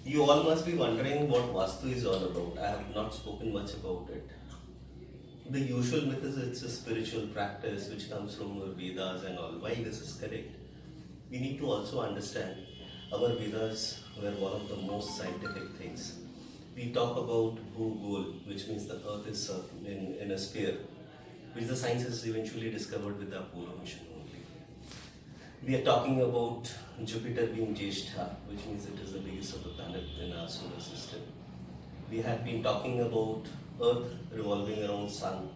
You all must be wondering what Vaastu is all about. I have not spoken much about it. The usual myth is it's a spiritual practice which comes from our Vedas and all. While this is correct, we need to also understand our Vedas were one of the most scientific things. We talk about Bhugol, which means the earth is in a sphere, which the science has eventually discovered with the Apollo mission only. We are talking about Jupiter being Jyeshtha, which means it is the biggest of the planet in our solar system. We have been talking about Earth revolving around Sun,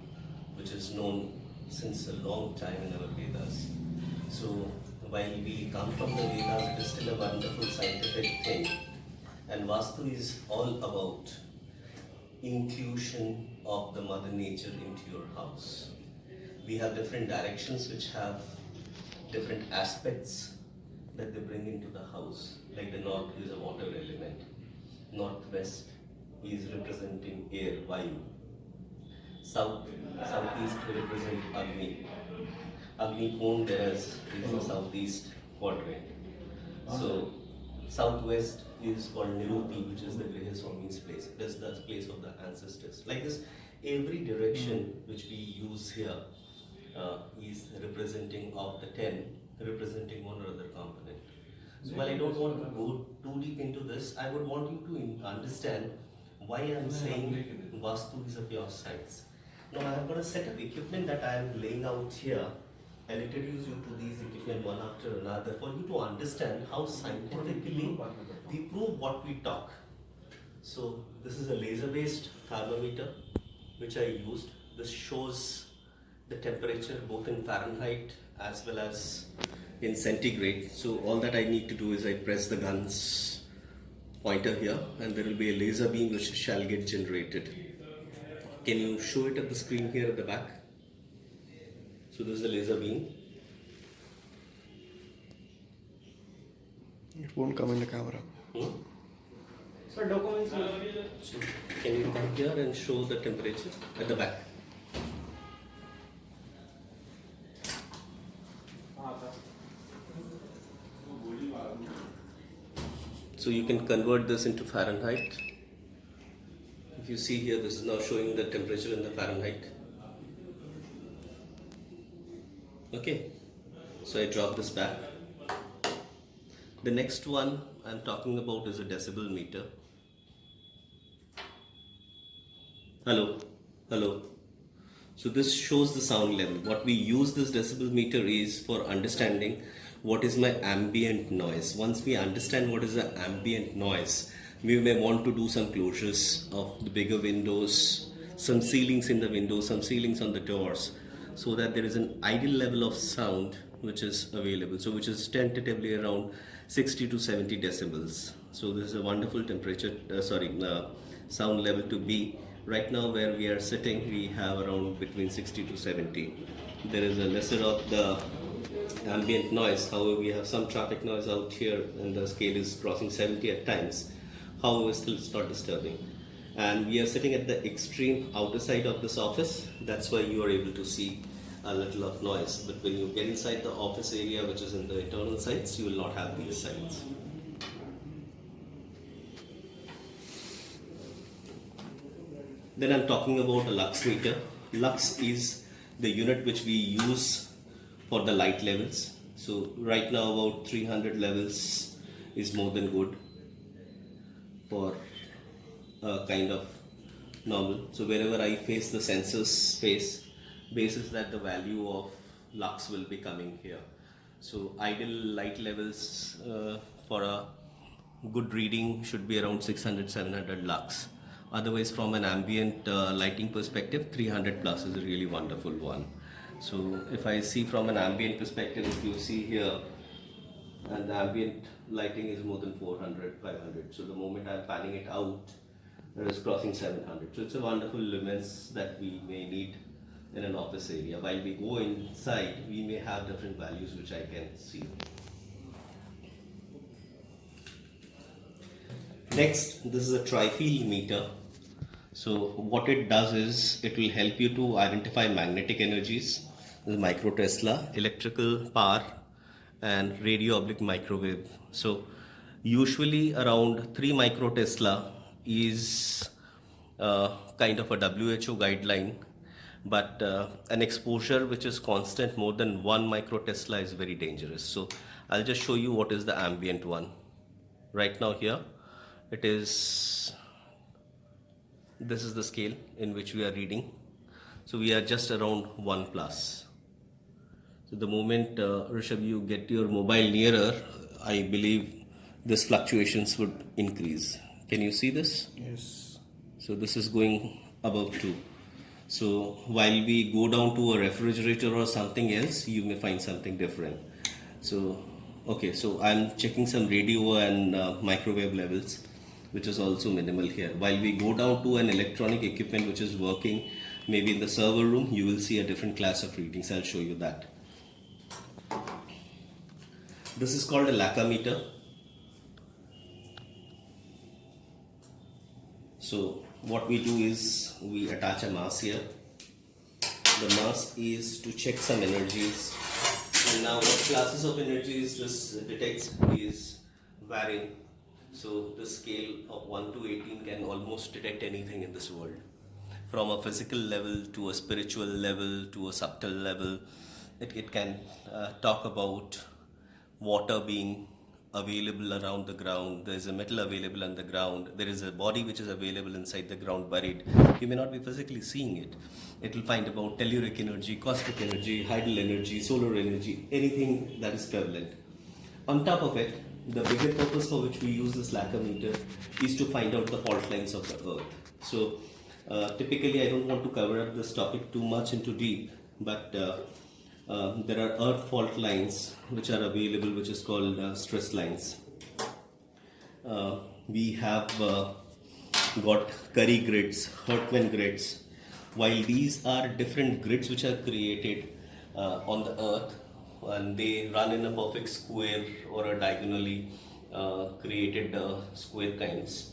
which is known since a long time in our Vedas. So while we come from the Vedas, it is still a wonderful scientific thing. And Vastu is all about inclusion of the Mother Nature into your house. We have different directions which have different aspects that they bring into the house. Like the north is a water element, northwest is representing air, Vayu. Southeast represent Agni. Agni Kund there is the southeast quadrant. So southwest is called Niruti, which is the Grihaswami's place. It is the place of the ancestors. Like this, every direction which we use here is representing of the 10, representing one or other component. So while I don't want to go too deep into this, I would want you to understand why I am saying Vastu is a pure science. Now I have got a set of equipment that I am laying out here. I'll introduce you to these equipment one after another for you to understand how scientifically we prove what we talk. So this is a laser-based thermometer which I used. This shows the temperature both in Fahrenheit as well as in centigrade. So all that I need to do is I press the gun's pointer here and there will be a laser beam which shall get generated. Can you show it at the screen here at the back? So this is the laser beam. It won't come in the camera. So documents. So can you come here and show the temperature at the back? So you can convert this into Fahrenheit. If you see here, this is now showing the temperature in the Fahrenheit. Okay, so I drop this back. The next one I'm talking about is a decibel meter. Hello, hello. So this shows the sound level. What we use this decibel meter is for understanding what is my ambient noise. Once we understand what is the ambient noise, we may want to do some closures of the bigger windows, some ceilings in the windows, some ceilings on the doors, so that there is an ideal level of sound which is available. So which is tentatively around 60 to 70 decibels. So this is a wonderful temperature, sound level to be. Right now where we are sitting, we have around between 60 to 70. There is a lesser of the ambient noise. However, we have some traffic noise out here and the scale is crossing 70 at times. However, still it's not disturbing. And we are sitting at the extreme outer side of this office. That's why you are able to see a little of noise. But when you get inside the office area, which is in the internal sides, you will not have these sides. Then I'm talking about a lux meter. Lux is the unit which we use for the light levels. So right now about 300 levels is more than good for kind of normal. So wherever I face the sensor's face, basis that the value of lux will be coming here. So ideal light levels for a good reading should be around 600-700 lux. Otherwise, from an ambient lighting perspective, 300 plus is a really wonderful one. So if I see from an ambient perspective, if you see here, and the ambient lighting is more than 400, 500. So the moment I'm panning it out, it is crossing 700. So it's a wonderful lumens that we may need in an office area. While we go inside, we may have different values which I can see. Next, this is a trifield meter. So what it does is, it will help you to identify magnetic energies, the micro Tesla, electrical power, and radio oblique microwave. So Usually around 3 microtesla is kind of a WHO guideline, but an exposure which is constant more than 1 microtesla is very dangerous. So I'll just show you what is the ambient one. Right now here it is, this is the scale in which we are reading. So we are just around 1 plus. So the moment Rishabh, you get your mobile nearer, I believe this fluctuations would increase. Can you see this? Yes. So this is going above 2. So while we go down to a refrigerator or something else, you may find something different. So okay, so I'm checking some radio and microwave levels, which is also minimal here. While we go down to an electronic equipment which is working, maybe in the server room, you will see a different class of readings. I'll show you that. This is called a lacquer meter. So what we do is we attach a mass here. The mass is to check some energies. And now what classes of energies this detects is varying. So the scale of 1 to 18 can almost detect anything in this world. From a physical level to a spiritual level to a subtle level. It can talk about water being available around the ground, there is a metal available on the ground, there is a body which is available inside the ground buried. You may not be physically seeing it. It will find about telluric energy, cosmic energy, hydral energy, solar energy, anything that is prevalent. On top of it, the bigger purpose for which we use this lacquer meter is to find out the fault lines of the earth. So typically I don't want to cover up this topic too much into deep, but there are earth fault lines which are available, which is called stress lines. We have got Curry grids, Hartmann grids. While these are different grids which are created on the earth, and they run in a perfect square or a diagonally created square kinds,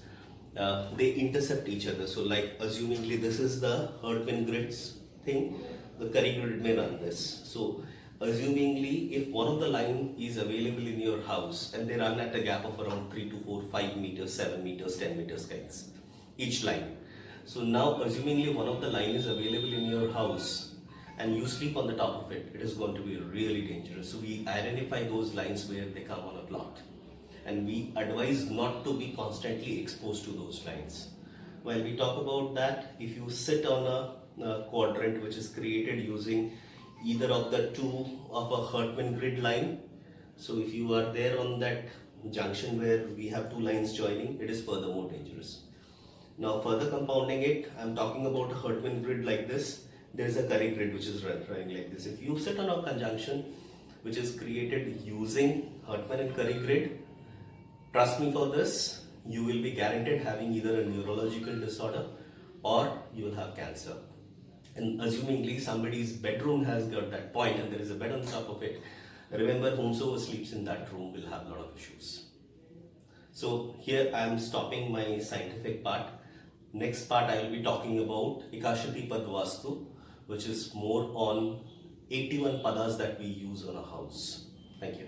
they intercept each other. So like assumingly this is the Hartmann grids thing, the Curry grid may run this. So assumingly if one of the line is available in your house and they run at a gap of around 3 to 4, 5 meters, 7 meters, 10 meters kinds, each line. So now assumingly one of the line is available in your house and you sleep on the top of it, it is going to be really dangerous. So we identify those lines where they come on a plot. And we advise not to be constantly exposed to those lines. While we talk about that, if you sit on a quadrant which is created using either of the two of a Hartmann grid line, so if you are there on that junction where we have two lines joining, it is further more dangerous. Now further compounding it, I am talking about a Hartmann grid like this. There is a Curry grid which is running like this. If you sit on a conjunction which is created using Hartmann and Curry grid, trust me for this, you will be guaranteed having either a neurological disorder or you will have cancer. And assumingly somebody's bedroom has got that point and there is a bed on top of it, remember whomsoever sleeps in that room will have a lot of issues. So here I am stopping my scientific part. Next part I will be talking about Ekashati Pad Vaastu, which is more on 81 padas that we use on a house. Thank you.